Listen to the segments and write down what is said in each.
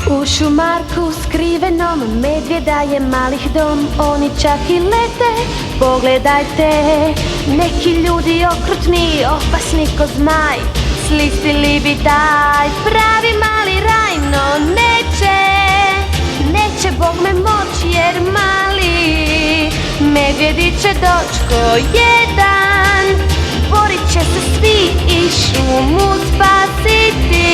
U šumarku skrivenom medvjeda je malih dom, oni čak i lete, pogledajte. Neki ljudi okrutni, opasni ko zmaj, slistili bi taj pravi mali raj. No neće Bog me moć jer mali medvjedi će doć ko jedan. Borit će se svi i šumu spasiti.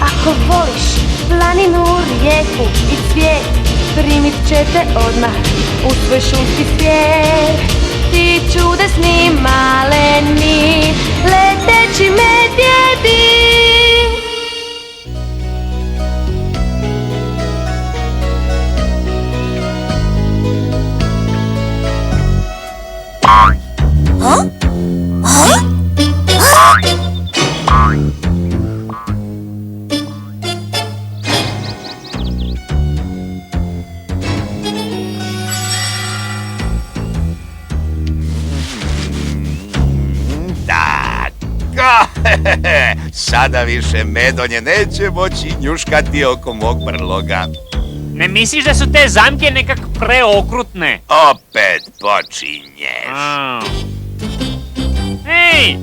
Ako voliš planinu, rijeku i cvijet, primit će te odmah u svoj šumski svijet. Ti čudesni maleni leteći medvjedi. Sada više Medonje neće moći njuškati oko mog brloga. Ne misliš da su te zamke nekak preokrutne? Opet počinješ. Ej,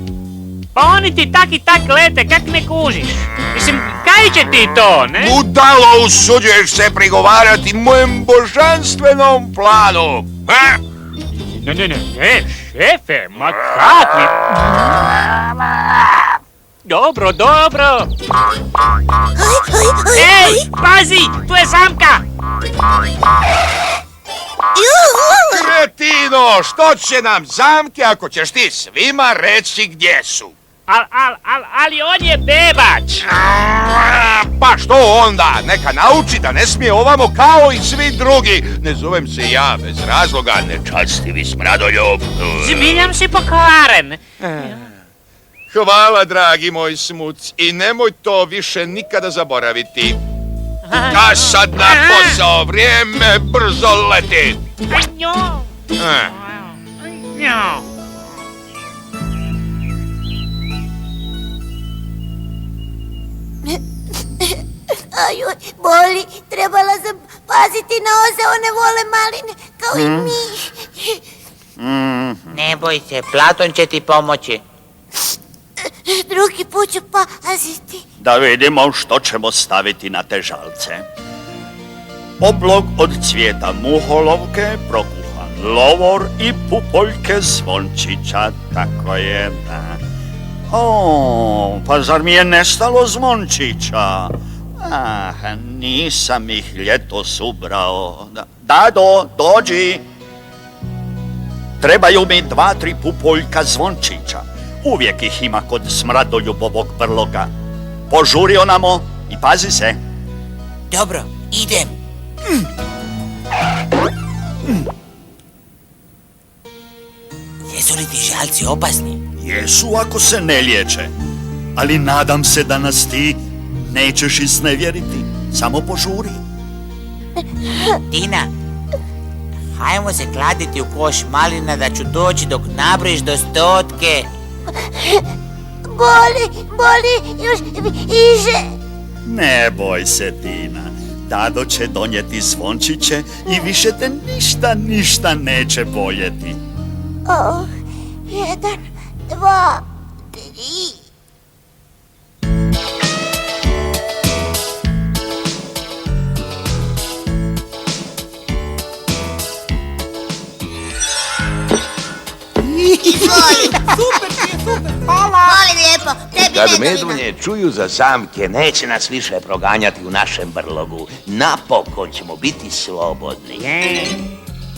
pa oni ti tak i tak lete, kak ne kužiš? Mislim, kaj će ti to, ne? Budalo, usuđuješ se prigovarati mojem božanstvenom planu. Ne, šefe, ma kakvi? Dobro. Ej, pazi, tu je zamka! Kretino, što će nam zamke ako ćeš ti svima reći gdje su? Ali on je bebač! Pa što onda? Neka nauči da ne smije ovamo kao i svi drugi. Ne zovem se ja bez razloga, nečastivi smradoljub. Zbiljam si pokvaren. Hvala, dragi moj smuc, i nemoj to više nikada zaboraviti. A sad na posao, vrijeme brzo leti. Ajoj, boli, trebala sam paziti na oze, one vole maline, kao i mi. Ne boj se, Platon će ti pomoći. Drugi put ću paziti. Da vidimo što ćemo staviti na te žalce. Oblog od cvijeta muholovke, prokuhan lovor i pupoljke zvončića, tako je, da. O, pa zar mi je nestalo zvončića? Nisam ih ljetos ubrao. Dado, dođi. Trebaju mi 2-3 pupoljka zvončića. Uvijek ih ima kod smradoljubovog brloga. Požuri onamo i pazi se. Dobro, idem. Jesu li ti žalci opasni? Jesu ako se ne liječe. Ali nadam se da nas ti nećeš iznevjeriti. Samo požuri. Tina, hajmo se kladiti u koš malina da ću doći dok nabrojiš do 100. Boli, još iže. Ne boj se, Tina. Dado će donijeti zvončiće i više te ništa neće boljeti. 1, 2, 3. Super, hvala. Molim lijepo, tebi Kad Medonina. Medunje čuju za zamke, neće nas više proganjati u našem brlogu. Napokon ćemo biti slobodni.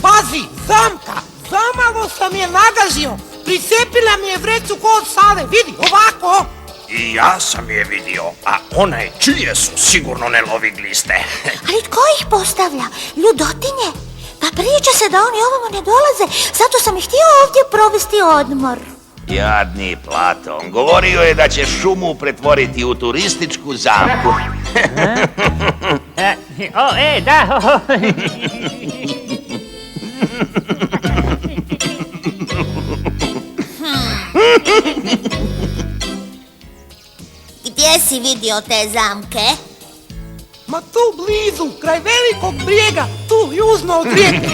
Pazi, zamka, zamalo sam je nagazio. Prisepila mi je vrecu kod sale, vidi, ovako. I ja sam je vidio, a one čije su sigurno ne lovi gliste. Ali tko ih postavlja? Ljudotinje? Pa priča se da oni ovamo ne dolaze, zato sam ih htio ovdje provesti odmor. Jadni Platon, govorio je da će šumu pretvoriti u turističku zamku. Da. Gdje si vidio te zamke? Ma tu blizu, kraj velikog brijega, tu južno od rijeke.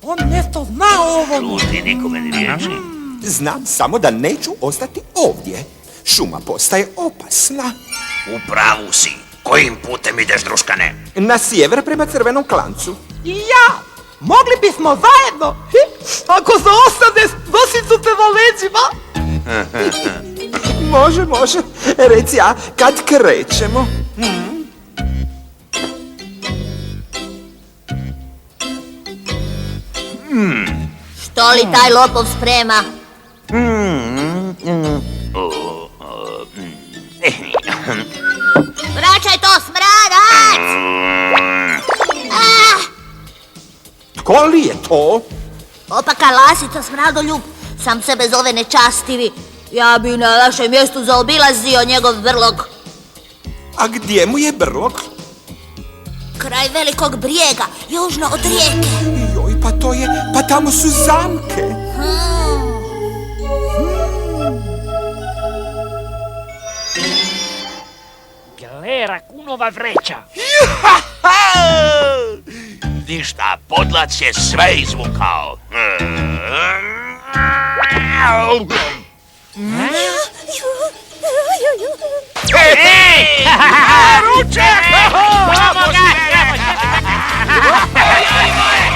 On nešto zna o ovom. Šuti, nikome ni riječi. Znam samo da neću ostati ovdje. Šuma postaje opasna. U pravu si. Kojim putem ideš, druškane? Na sjever prema Crvenom klancu. I ja! Mogli bismo zajedno! Ako se ostane, nosit te na leđima! Može. Reci, a kad krećemo? Što li taj lopov sprema? Vraćaj to, smradac! Tko li je to? Opaka lasica, smradoljub, sam sebe zove nečastivi. Ja bi na vašem mjestu zaobilazio njegov brlog. A gdje mu je brlog? Kraj velikog brijega, južno od rijeke. Joj, pa tamo su zamke. Gle, rakunova vreća. Ništa, podlac je sve izvukao. Ej! Ručak! Imamo ga!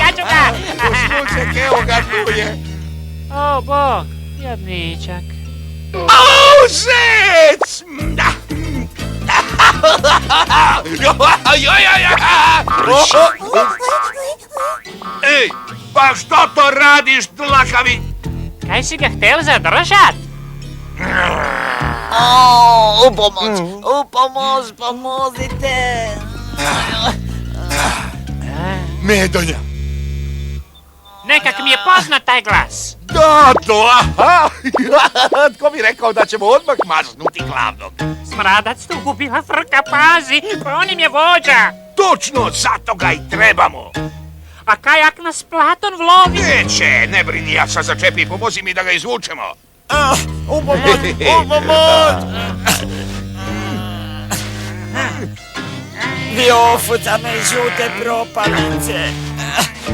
Ja ću ga! Ručak, evo ga tu je. O, Bog, jadničak. Au, zec! Ej, pa što to radiš, dlakavi? Kaj si ga htel zadržat? Pomozite! Medonja. Nekak mi je poznat taj glas. Da, aha! Tko bi rekao da ćemo odmah maznuti glavnog? Smradac tu gubila frka, pazi, pa on im je vođa. Točno, zato ga i trebamo. A kaj ak nas Platon vlovi? Neće, ne brini, ja sad začepi, pomozi mi da ga izvučemo. Vi ofuca me žute propalice.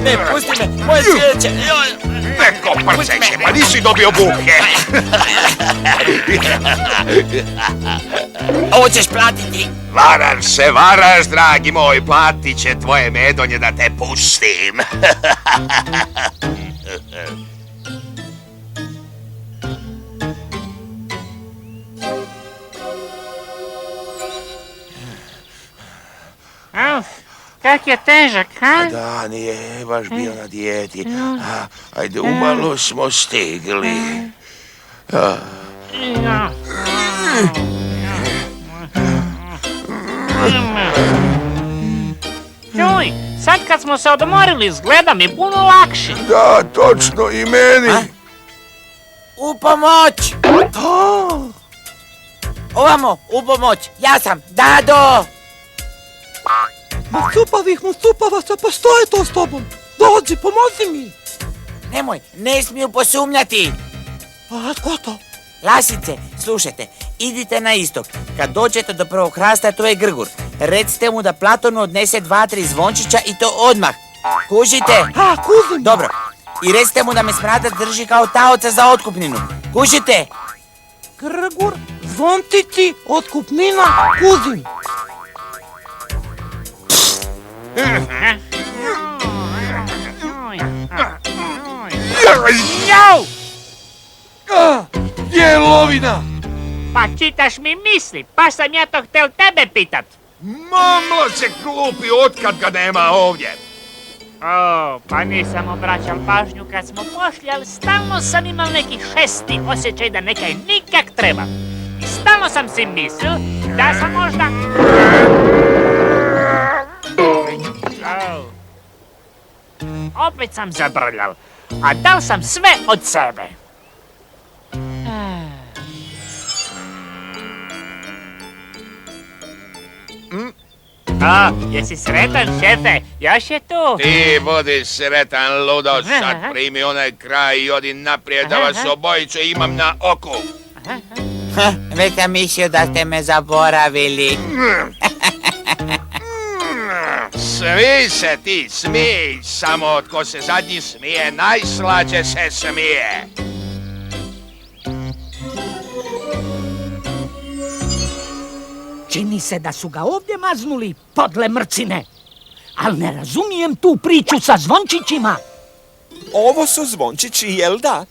Ne, pusti me, moje svijeće. Neko prceće, pa nisi dobio buke. Ovo ćeš platiti. Varaš, dragi moj, platit će tvoje medonje da te pustim. Kak je težak, ha? Da, nije baš bio na dijeti. Ajde, umalo smo stigli. Čuj, sad kad smo se odmorili, izgleda mi puno lakše. Da, točno, i meni. U pomoć! Ovamo, u pomoć! Ja sam Dado! Mustupavaca, pa što je to s tobom? Dođi, pomozi mi! Nemoj, ne smiju posumnjati! A tko to? Lasice, slušajte, idite na istok. Kad dođete do prvog hrasta, to je Grgur. Recite mu da Platonu odnese 2-3 zvončića i to odmah. Kužite? Kužim. Dobro. I recite mu da me smradac drži kao taoca za otkupninu. Kužite? Grgur, zvončići, otkupnina, kužim. Jau! Gdje je lovina? Pa čitaš mi misli, pa sam ja to htel tebe pitat. Mamlo se glupi, otkad ga nema ovdje. O, pa nisam obraćal pažnju kad smo pošli, ali stalno sam imao neki šesti osjećaj da nekaj nikak treba. I stalno sam si mislil da sam možda... Opet sam zabrljal, a dal sam sve od sebe. O, jesi sretan, šefe? Još je tu. Ti budi sretan, ludo, sad primi onaj kraj i odi naprijed da vas obojice imam na oku. Već sam mislio da ste me zaboravili. Svi se ti smij, samo tko se zadnji smije, najslađe se smije. Čini se da su ga ovdje maznuli, podle mrcine. Ali ne razumijem tu priču sa zvončićima. Ovo su zvončići, jel da?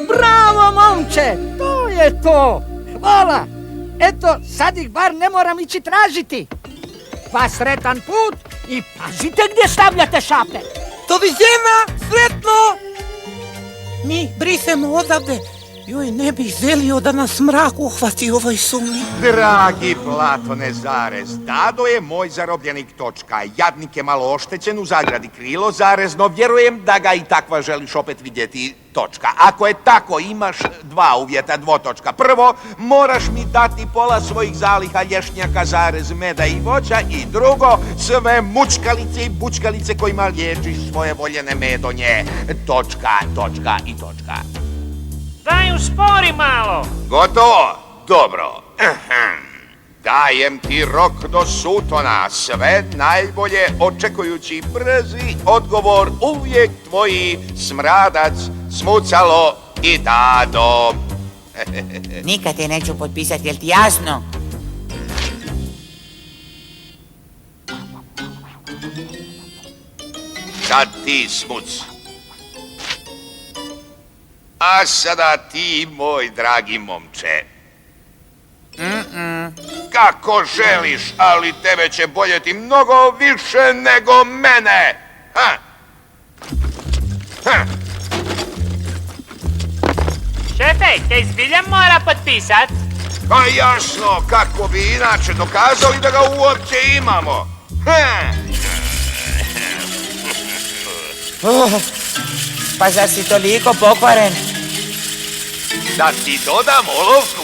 Bravo, momče, to je to. Hvala. Eto, sad ih bar ne moram ići tražiti. Pa sretan put i pazite gdje stavljate šape. Doviđena, sretno! Mi brisemo odavde. Joj, ne bih želio da nas mrak uhvati ovoj sumnji. Dragi Platone zarez, Dado je moj zarobljenik točka. Jadnik je malo oštećen u zagradi krilo zarezno. Vjerujem da ga i takva želiš opet vidjeti točka. Ako je tako, imaš dva uvjeta, dvotočka. Prvo, moraš mi dati pola svojih zaliha lješnjaka zarez meda i voća. I drugo, sve mučkalice i bučkalice kojima liječiš svoje voljene medonje. Točka, točka i točka. Daj, uspori malo. Gotovo? Dobro. Dajem ti rok do sutona. Sve najbolje očekujući brzi odgovor. Uvijek tvoji Smradac, Smucalo i Dado. Nikad te neću potpisati, jel ti jasno? Sad ti, Smuc. A sada ti, moj dragi momče. Kako želiš, ali tebe će boljeti mnogo više nego mene. Ha? Ha? Šefe, kaj zbilja mora potpisat? Pa jasno, kako bi inače dokazali da ga uopće imamo. Ha? Pa zar si toliko pokvaren? Da ti dodam olovku?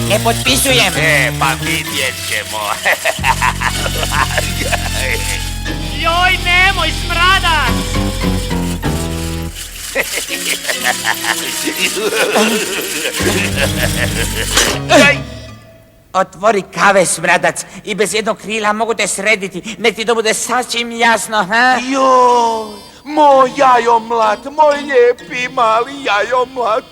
Ne potpisujem. Pa vidjet ćemo. Joj, nemoj, Smradac! Otvori kave, Smradac, i bez jednog krila mogu te srediti. Nek ti to bude sasvim jasno, ha? Joj, moj jajomlat, moj lijepi mali jajomlat.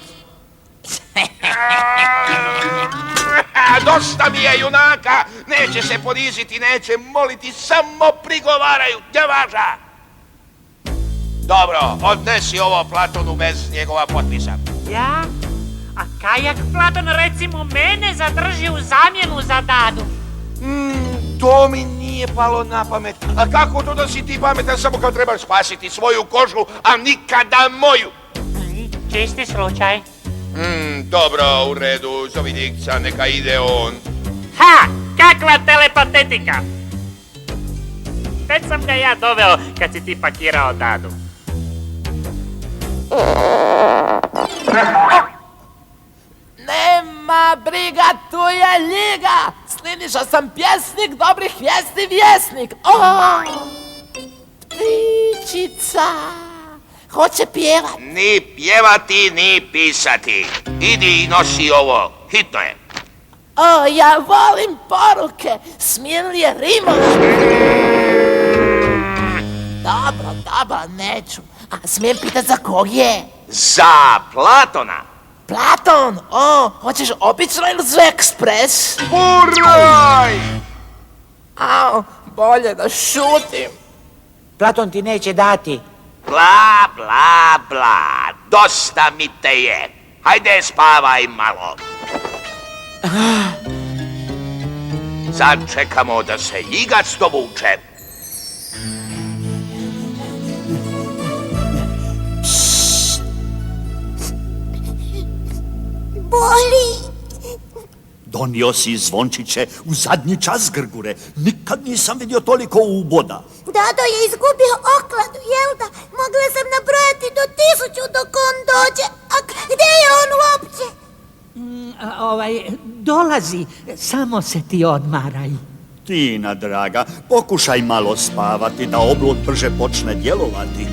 Dosta mi je junaka, neće se poniziti, neće moliti, samo prigovaraju, djevaža. Dobro, odnesi ovo Platonu bez njegova potpisa. Ja? A kajak Platon recimo mene zadrži u zamjenu za Dadu? To mi nije palo na pamet. A kako to da si ti pametan samo kad trebaš spasiti svoju kožu, a nikada moju? Čisti slučaj. Dobro, u redu, zovi Dikca, neka ide on. Ha! Kakva telepatetika! Već sam ga ja doveo kad si ti pakirao Dadu. Nema briga, tu je ljiga. Sliniša sam pjesnik, dobrih vijesti vjesnik. Ptičica. Hoće pjevat. Ni pjevati, ni pisati. Idi i nosi ovo, hitno je. Ja volim poruke. Smijem li je rimovati? Dobro, neću. A smijem pitat za kog je? Za Platona. Platon, hoćeš obično ili za ekspres? Uraj! Bolje da šutim. Platon ti neće dati. Bla, bla, bla. Dosta mi te je. Hajde, spavaj malo. Sad čekamo da se ljigac dovuče. Boli. Donio si zvončiće u zadnji čas, Grgure. Nikad nisam vidio toliko uboda. Dado je izgubio okladu, jel da? Mogla sam nabrojati do 1000 dok on dođe. A gdje je on uopće? Dolazi, samo se ti odmaraj. Tina, draga, pokušaj malo spavati da oblud brže počne djelovati.